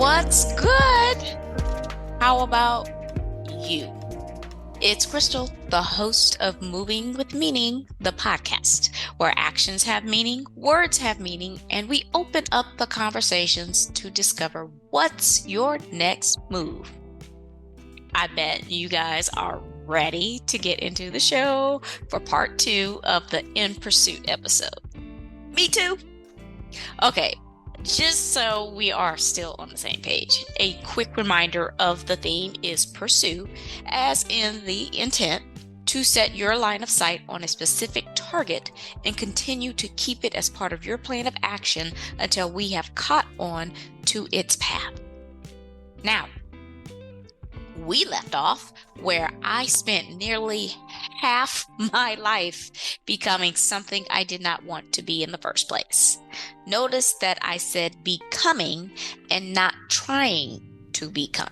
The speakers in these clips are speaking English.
What's good? How about you? It's Krystal, the host of Moving with Meaning, the podcast, where actions have meaning, words have meaning, and we open up the conversations to discover what's your next move. I bet you guys are ready to get into the show for part 2 of the In Pursuit episode. Me too. Okay, just so we are still on the same page, a quick reminder of the theme is pursue, as in the intent to set your line of sight on a specific target and continue to keep it as part of your plan of action until we have caught on to its path. Now, we left off where I spent nearly half my life becoming something I did not want to be in the first place. Notice that I said becoming and not trying to become.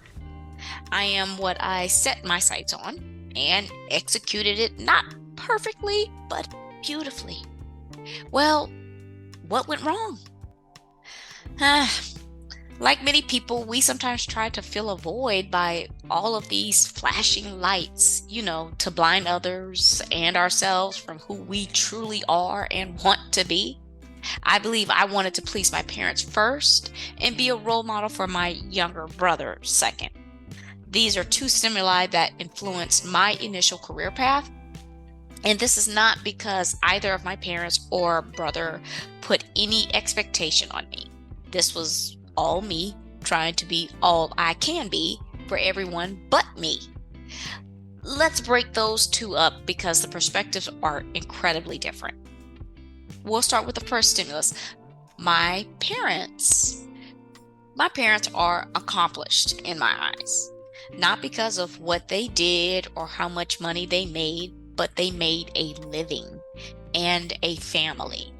I am what I set my sights on and executed it not perfectly, but beautifully. Well, what went wrong? Like many people, we sometimes try to fill a void by all of these flashing lights, to blind others and ourselves from who we truly are and want to be. I believe I wanted to please my parents first and be a role model for my younger brother second. These are two stimuli that influenced my initial career path. And this is not because either of my parents or brother put any expectation on me. This was all me trying to be all I can be for everyone but me. Let's break those two up because the perspectives are incredibly different. We'll start with the first stimulus. My parents are accomplished in my eyes, not because of what they did or how much money they made, but they made a living and a family.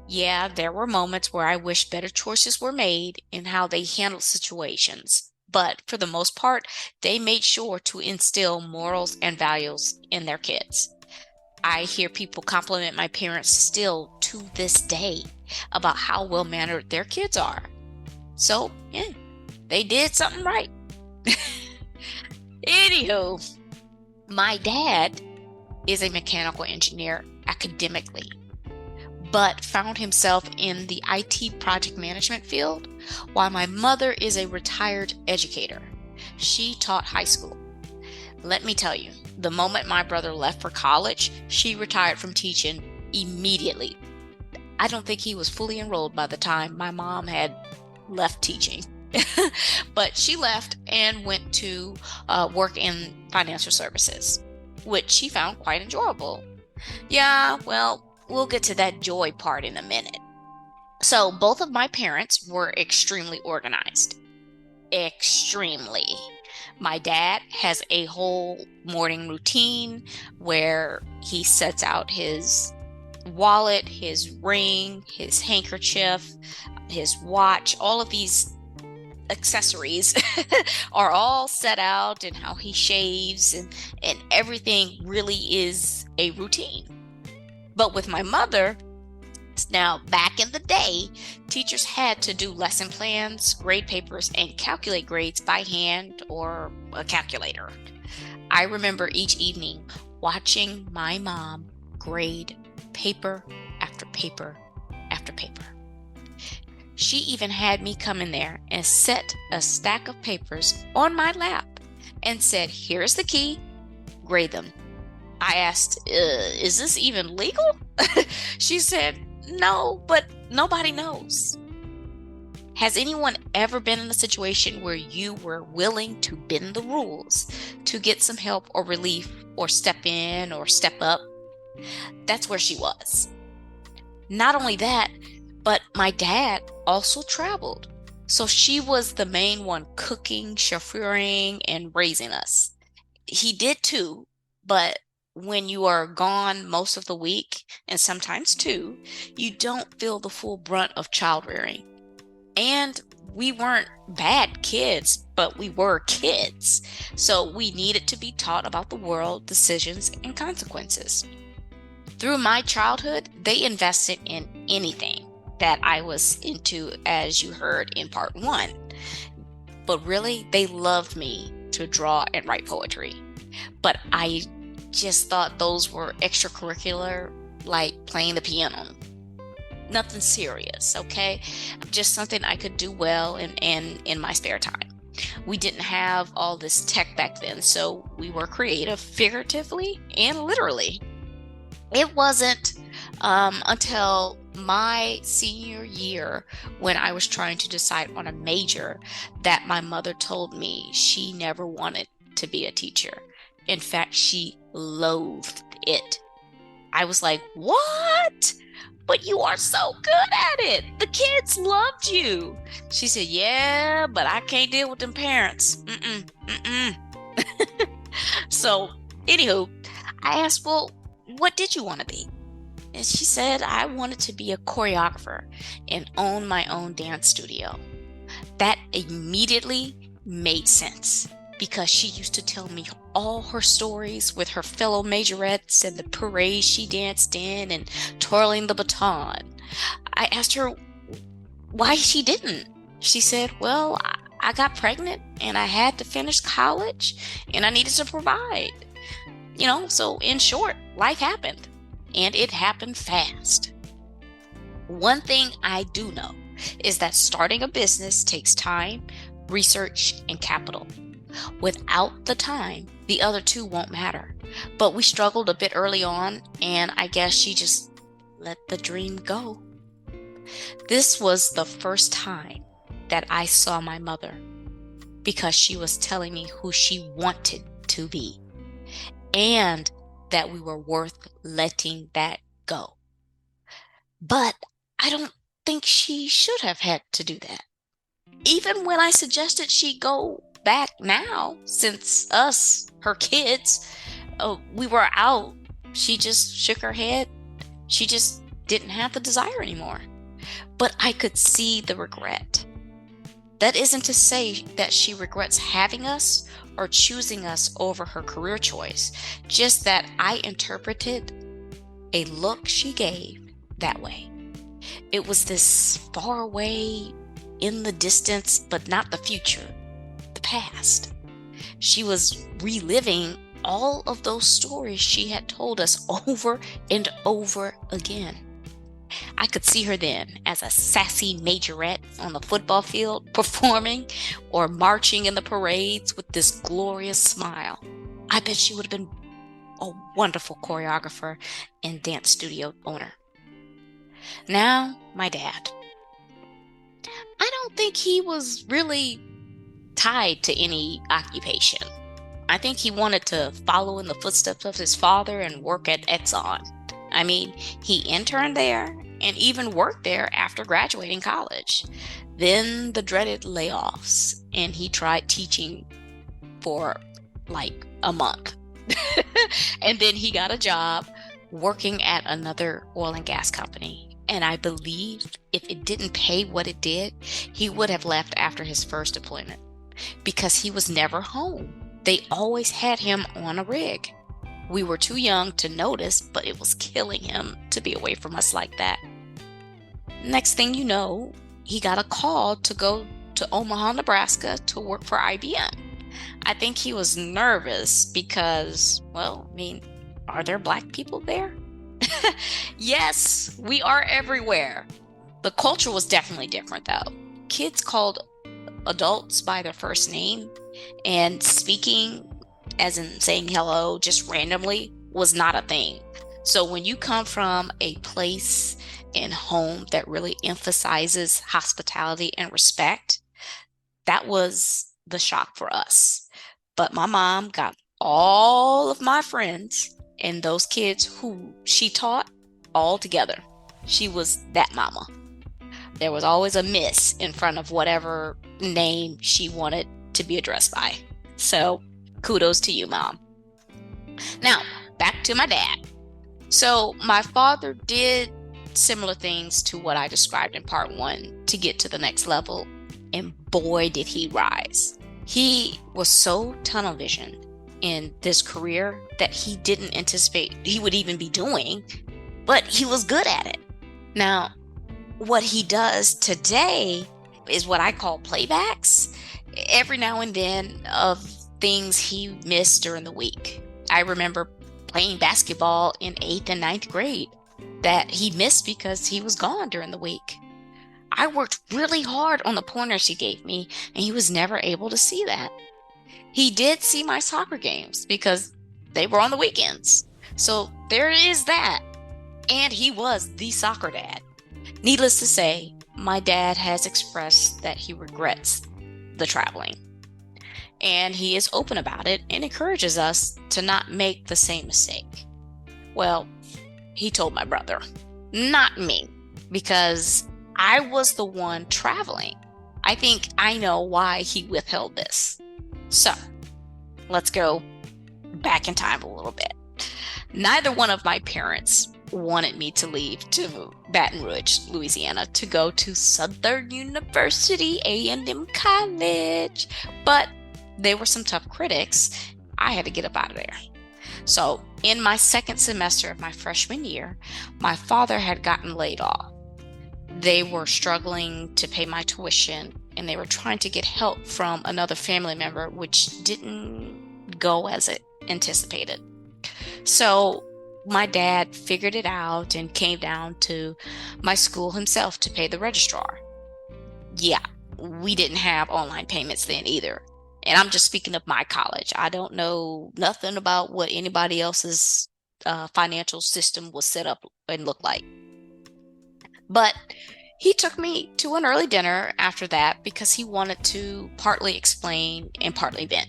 Yeah, there were moments where I wish better choices were made in how they handled situations, but for the most part, they made sure to instill morals and values in their kids. I hear people compliment my parents still to this day about how well-mannered their kids are. So, yeah, they did something right. Anywho, my dad is a mechanical engineer academically, but found himself in the IT project management field, while my mother is a retired educator. She taught high school. Let me tell you, the moment my brother left for college, she retired from teaching immediately. I don't think he was fully enrolled by the time my mom had left teaching. But she left and went to work in financial services, which she found quite enjoyable. Yeah, well, we'll get to that joy part in a minute. So both of my parents were extremely organized. Extremely. My dad has a whole morning routine where he sets out his wallet, his ring, his handkerchief, his watch, all of these accessories are all set out, and how he shaves and everything really is a routine. But with my mother, now back in the day, teachers had to do lesson plans, grade papers, and calculate grades by hand or a calculator. I remember each evening watching my mom grade paper after paper after paper. She even had me come in there and set a stack of papers on my lap and said, "Here's the key, grade them." I asked, is this even legal? She said, "No, but nobody knows." Has anyone ever been in a situation where you were willing to bend the rules to get some help or relief or step in or step up? That's where she was. Not only that, but my dad also traveled. So she was the main one cooking, chauffeuring, and raising us. He did too, but when you are gone most of the week, and sometimes two, you don't feel the full brunt of child rearing. And we weren't bad kids, but we were kids. So we needed to be taught about the world, decisions, and consequences. Through my childhood, they invested in anything that I was into, as you heard in part 1. but really they loved me to draw and write poetry. But I just thought those were extracurricular, like playing the piano. Nothing serious, okay? Just something I could do well in my spare time. We didn't have all this tech back then, so we were creative figuratively and literally. It wasn't until my senior year, when I was trying to decide on a major, that my mother told me she never wanted to be a teacher. In fact, she loathed it. I was like, what? But you are so good at it. The kids loved you. She said, yeah, but I can't deal with them parents. So, anywho, I asked, well, what did you want to be? And she said, I wanted to be a choreographer and own my own dance studio. That immediately made sense, because she used to tell me all her stories with her fellow majorettes and the parades she danced in and twirling the baton. I asked her why she didn't. She said, well, I got pregnant and I had to finish college and I needed to provide. So in short, life happened, and it happened fast. One thing I do know is that starting a business takes time, research, and capital. Without the time, the other two won't matter. But we struggled a bit early on, and I guess she just let the dream go. This was the first time that I saw my mother, because she was telling me who she wanted to be, and that we were worth letting that go. But I don't think she should have had to do that. Even when I suggested she go back now, since us, her kids, we were out, she just shook her head. She just didn't have the desire anymore. But I could see the regret. That isn't to say that she regrets having us or choosing us over her career choice, just that I interpreted a look she gave that way. It was this far away, in the distance, but not the future, the past. She was reliving all of those stories she had told us over and over again. I could see her then as a sassy majorette on the football field, performing or marching in the parades with this glorious smile. I bet she would have been a wonderful choreographer and dance studio owner. Now, my dad. I don't think he was really tied to any occupation. I think he wanted to follow in the footsteps of his father and work at Exxon. I mean, he interned there and even worked there after graduating college. Then the dreaded layoffs, and he tried teaching for like a month. And then he got a job working at another oil and gas company. And I believe if it didn't pay what it did, he would have left after his first deployment, because he was never home. They always had him on a rig. We were too young to notice, but it was killing him to be away from us like that. Next thing you know, he got a call to go to Omaha, Nebraska to work for IBM. I think he was nervous because, are there Black people there? Yes, we are everywhere. The culture was definitely different though. Kids called adults by their first name, and speaking, as in saying hello just randomly, was not a thing. So when you come from a place and home that really emphasizes hospitality and respect, that was the shock for us. But my mom got all of my friends and those kids who she taught all together. She was that mama. There was always a miss in front of whatever name she wanted to be addressed by. So kudos to you, Mom. Now, back to my dad. So my father did similar things to what I described in part 1 to get to the next level. And boy, did he rise. He was so tunnel visioned in this career that he didn't anticipate he would even be doing, but he was good at it. Now, what he does today is what I call playbacks. every now and then of things he missed during the week. I remember playing basketball in 8th and ninth grade that he missed because he was gone during the week. I worked really hard on the pointers he gave me, and he was never able to see that. He did see my soccer games because they were on the weekends. So there is that. And he was the soccer dad. Needless to say, my dad has expressed that he regrets the traveling. And he is open about it and encourages us to not make the same mistake. Well, he told my brother, not me, because I was the one traveling. I think I know why he withheld this. So, let's go back in time a little bit. Neither one of my parents wanted me to leave to Baton Rouge, Louisiana, to go to Southern University, A&M College. But there were some tough critics. I had to get up out of there. So, in my second semester of my freshman year, my father had gotten laid off. They were struggling to pay my tuition, and they were trying to get help from another family member, which didn't go as it anticipated. So my dad figured it out and came down to my school himself to pay the registrar. Yeah, we didn't have online payments then either. And I'm just speaking of my college. I don't know nothing about what anybody else's financial system was set up and looked like. But he took me to an early dinner after that because he wanted to partly explain and partly vent.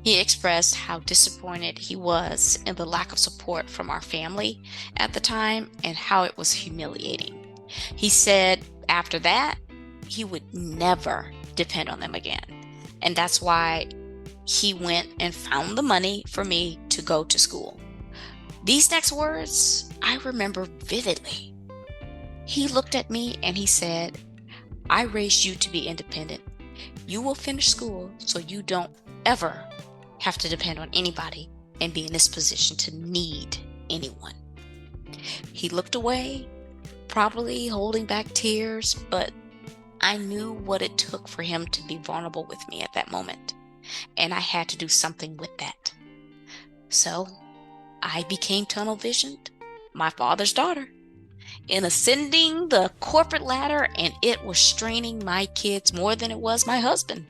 He expressed how disappointed he was in the lack of support from our family at the time and how it was humiliating. He said after that, he would never depend on them again. And that's why he went and found the money for me to go to school. These next words I remember vividly. He looked at me and he said, I raised you to be independent. You will finish school so you don't ever have to depend on anybody and be in this position to need anyone. He looked away, probably holding back tears, but I knew what it took for him to be vulnerable with me at that moment, and I had to do something with that. So I became tunnel visioned, my father's daughter, in ascending the corporate ladder, and it was straining my kids more than it was my husband.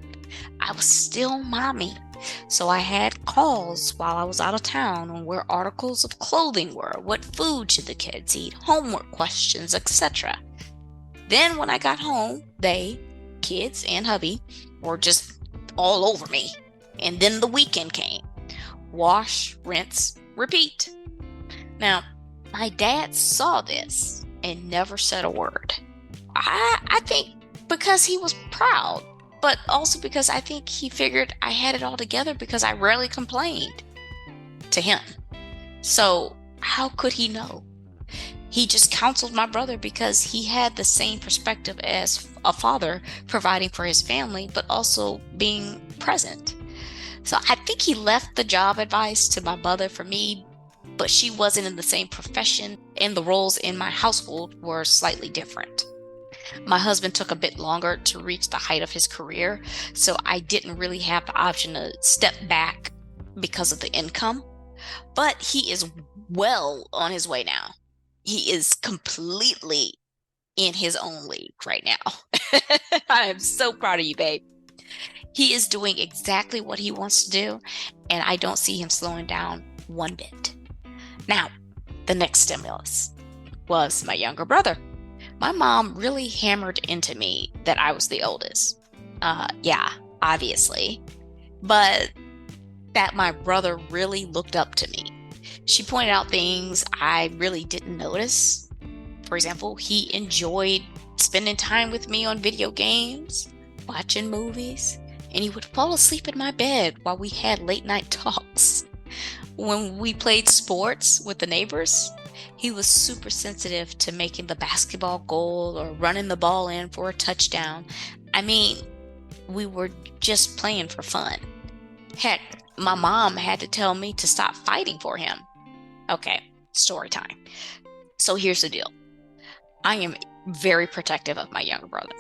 I was still mommy. So I had calls while I was out of town on where articles of clothing were, what food should the kids eat, homework questions, etc. Then when I got home, they, kids and hubby, were just all over me. And then the weekend came. Wash, rinse, repeat. Now, my dad saw this and never said a word. I think because he was proud, but also because I think he figured I had it all together because I rarely complained to him. So how could he know? He just counseled my brother because he had the same perspective as a father, providing for his family, but also being present. So I think he left the job advice to my mother for me, but she wasn't in the same profession, and the roles in my household were slightly different. My husband took a bit longer to reach the height of his career, so I didn't really have the option to step back because of the income. But he is well on his way now. He is completely in his own league right now. I am so proud of you, babe. He is doing exactly what he wants to do, and I don't see him slowing down one bit. Now, the next stimulus was my younger brother. My mom really hammered into me that I was the oldest. Yeah, obviously. But that my brother really looked up to me. She pointed out things I really didn't notice. For example, he enjoyed spending time with me on video games, watching movies, and he would fall asleep in my bed while we had late night talks. When we played sports with the neighbors, he was super sensitive to making the basketball goal or running the ball in for a touchdown. I mean, we were just playing for fun. Heck, my mom had to tell me to stop fighting for him. Okay, story time. So here's the deal. I am very protective of my younger brother.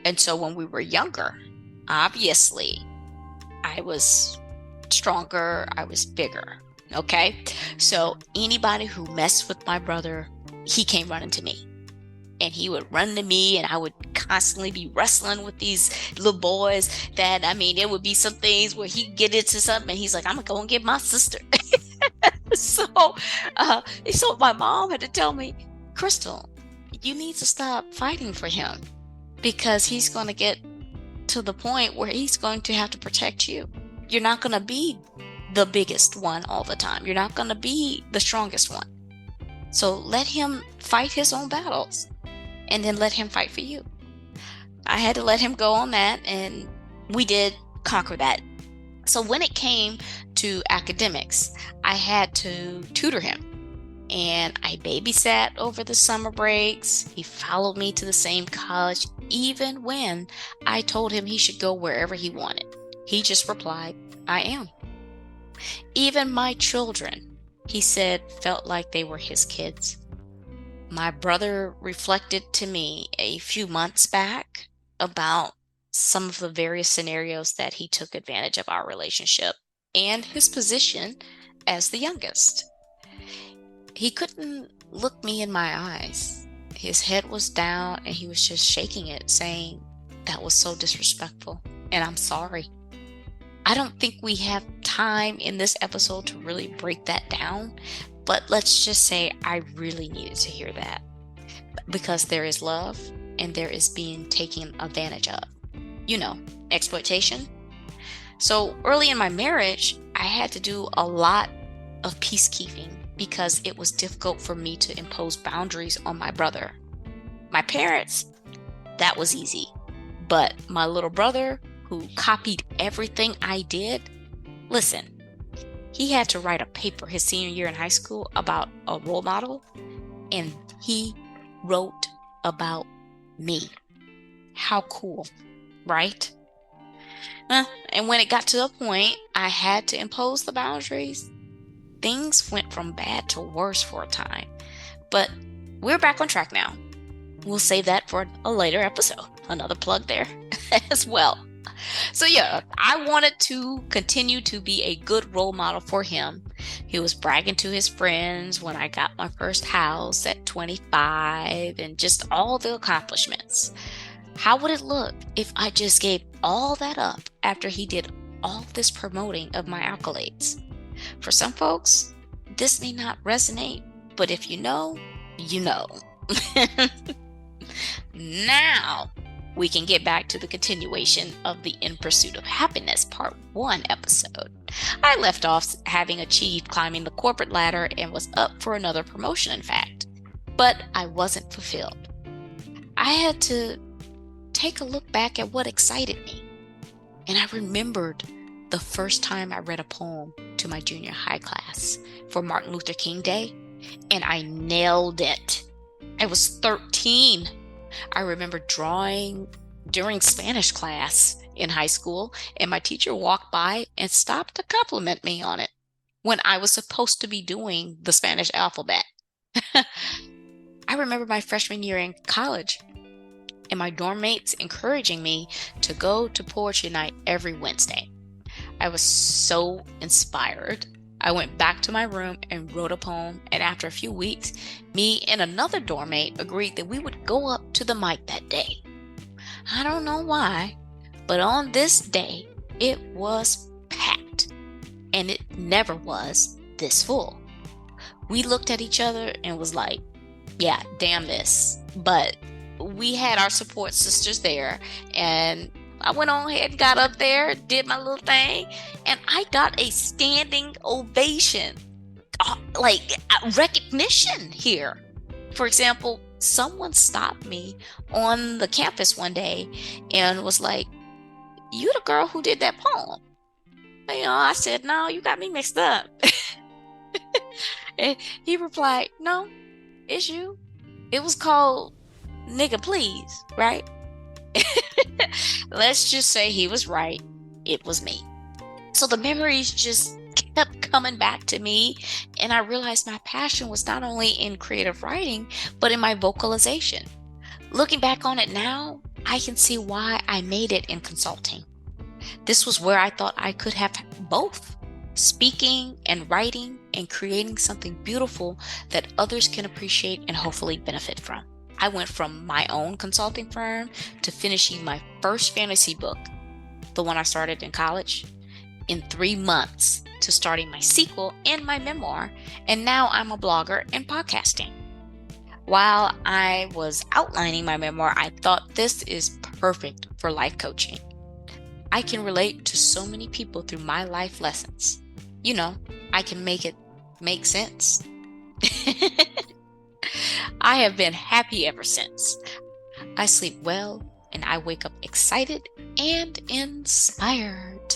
And so when we were younger, Obviously, I was stronger, I was bigger. Okay. So anybody who messed with my brother, he came running to me. And he would run to me, and I would constantly be wrestling with these little boys that, I mean, there would be some things where he'd get into something and he's like, I'm gonna go and get my sister. so, so my mom had to tell me, Krystal, you need to stop fighting for him because he's going to get to the point where he's going to have to protect you. You're not going to be the biggest one all the time. You're not going to be the strongest one. So let him fight his own battles and then let him fight for you. I had to let him go on that, and we did conquer that. So when it came to academics, I had to tutor him, and I babysat over the summer breaks. He followed me to the same college, even when I told him he should go wherever he wanted. He just replied, I am. Even my children, he said, felt like they were his kids. My brother reflected to me a few months back about some of the various scenarios that he took advantage of our relationship and his position as the youngest. He couldn't look me in my eyes. His head was down and he was just shaking it, saying, that was so disrespectful and I'm sorry. I don't think we have time in this episode to really break that down, but let's just say I really needed to hear that because there is love and there is being taken advantage of. You know, exploitation. So early in my marriage, I had to do a lot of peacekeeping because it was difficult for me to impose boundaries on my brother. My parents, that was easy. But my little brother, who copied everything I did, listen, he had to write a paper his senior year in high school about a role model, and he wrote about me. How cool, right? And when it got to the point I had to impose the boundaries, things went from bad to worse for a time. But we're back on track now. We'll save that for a later episode. Another plug there as well. So yeah, I wanted to continue to be a good role model for him. He was bragging to his friends when I got my first house at 25 and just all the accomplishments. How would it look if I just gave all that up after he did all this promoting of my accolades? For some folks, this may not resonate, but if you know, you know. Now, we can get back to the continuation of the In Pursuit of Happiness Part 1 episode. I left off having achieved climbing the corporate ladder and was up for another promotion, in fact. But I wasn't fulfilled. I had to take a look back at what excited me. And I remembered the first time I read a poem to my junior high class for Martin Luther King Day, and I nailed it. I was 13. I remember drawing during Spanish class in high school, and my teacher walked by and stopped to compliment me on it when I was supposed to be doing the Spanish alphabet. I remember my freshman year in college and my dorm mates encouraging me to go to poetry night every Wednesday. I was so inspired. I went back to my room and wrote a poem, and after a few weeks, me and another dorm mate agreed that we would go up to the mic that day. I don't know why, but on this day, it was packed, and it never was this full. We looked at each other and was like, yeah, damn this. But we had our support sisters there, and I went on ahead and got up there, did my little thing, and I got a standing ovation, like recognition here. For example, someone stopped me on the campus one day and was like, you the girl who did that poem? You know, I said, no, you got me mixed up. And he replied, no, it's you. It was called Nigga Please, right? Let's just say he was right. It was me. So the memories just kept coming back to me, and I realized my passion was not only in creative writing, but in my vocalization. Looking back on it now, I can see why I made it in consulting. This was where I thought I could have both, speaking and writing and creating something beautiful that others can appreciate and hopefully benefit from. I went from my own consulting firm to finishing my first fantasy book, the one I started in college, in 3 months, to starting my sequel and my memoir, and now I'm a blogger and podcasting. While I was outlining my memoir, I thought this is perfect for life coaching. I can relate to so many people through my life lessons. You know, I can make it make sense. I have been happy ever since. I sleep well and I wake up excited and inspired.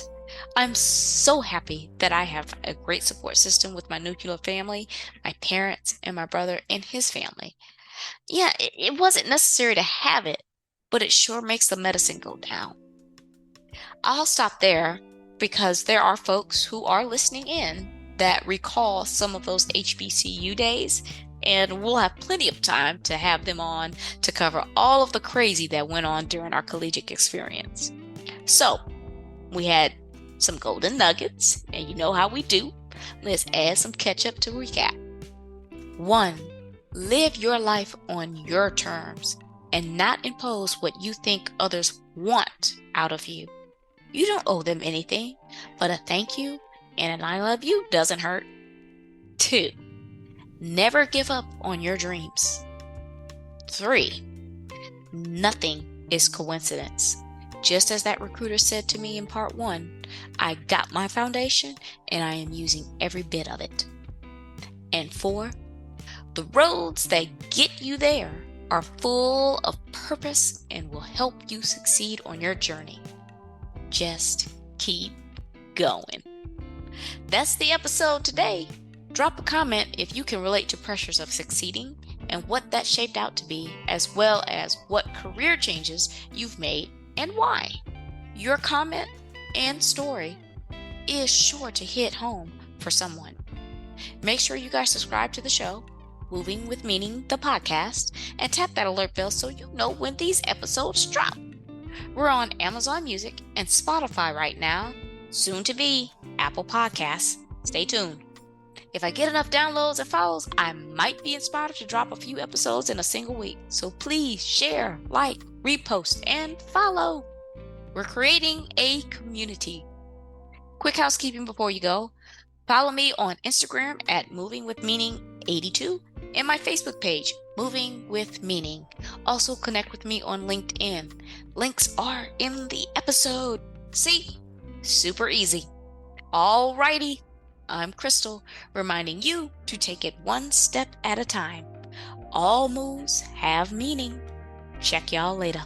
I'm so happy that I have a great support system with my nuclear family, my parents, and my brother and his family. Yeah, it wasn't necessary to have it, but it sure makes the medicine go down. I'll stop there because there are folks who are listening in that recall some of those HBCU days, and we'll have plenty of time to have them on to cover all of the crazy that went on during our collegiate experience. So, we had some golden nuggets, and you know how we do. Let's add some ketchup to recap. 1, live your life on your terms and not impose what you think others want out of you. You don't owe them anything, but a thank you and an I love you doesn't hurt. 2, never give up on your dreams. 3, nothing is coincidence. Just as that recruiter said to me in part 1, I got my foundation and I am using every bit of it. And 4, the roads that get you there are full of purpose and will help you succeed on your journey. Just keep going. That's the episode today. Drop a comment if you can relate to pressures of succeeding and what that shaped out to be, as well as what career changes you've made and why. Your comment and story is sure to hit home for someone. Make sure you guys subscribe to the show, Moving with Meaning, the podcast, and tap that alert bell so you know when these episodes drop. We're on Amazon Music and Spotify right now, soon to be Apple Podcasts. Stay tuned. If I get enough downloads and follows, I might be inspired to drop a few episodes in a single week. So please share, like, repost, and follow. We're creating a community. Quick housekeeping before you go. Follow me on Instagram at movingwithmeaning82 and my Facebook page, Moving with Meaning. Also connect with me on LinkedIn. Links are in the episode. See? Super easy. Alrighty. I'm Krystal, reminding you to take it one step at a time. All moves have meaning. Check y'all later.